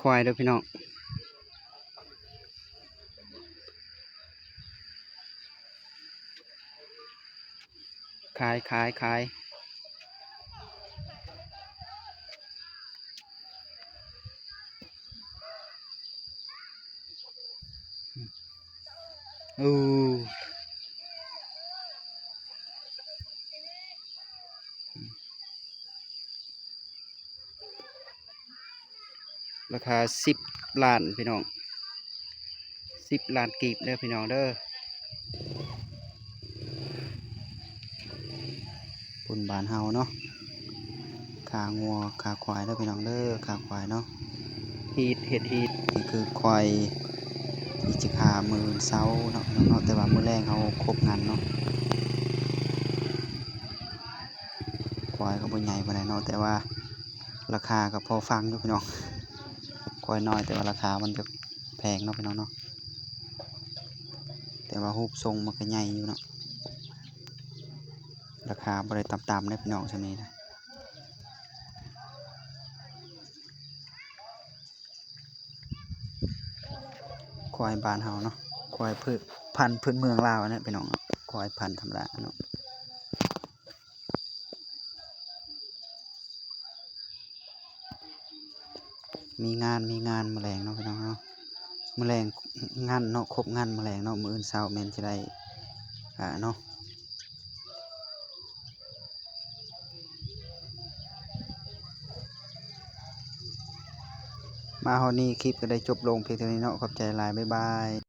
ควายเด้อพี่น้องขายอู้ราคา10 ล้านพี่น้อง10 ล้านกีบเด้อพี่น้องเด้อปุ่นบานเฮาเนาะขางัวขาควายเด้อพี่น้องเด้อขาควายเนาะเห็ดฮีดนี่คือควายที่จะขามือเช้าเนาะแต่ว่ามือแรงเขาครบงานเนาะควายก็บ่ใหญ่ปานใดเนาะแต่ว่าราคาก็พอฟังอยู่พี่น้องควายน้อยแต่ว่าราคามันจะแพงเนาะพี่น้องเนาะแต่ว่ารูปทรงมันก็ใหญ่อยู่เนาะราคาบ่ได้ต่ำๆได้พี่น้องชนี้นะควายบ้านเฮาเนาะควายพันธุ์พื้นเมืองลาวนะพี่น้องควายพันธุ์ธรรมดาเนาะมีงานแมลงเนาะพี่น้องเนาะแมลงงานเนาะครบงานแมลงเนาะมื้ออื่นเช้าแม่นสิได้เนาะมาฮอดนี้คลิปก็ได้จบลงเพียงเท่านี้เนาะขอบใจหลายบ๊ายบาย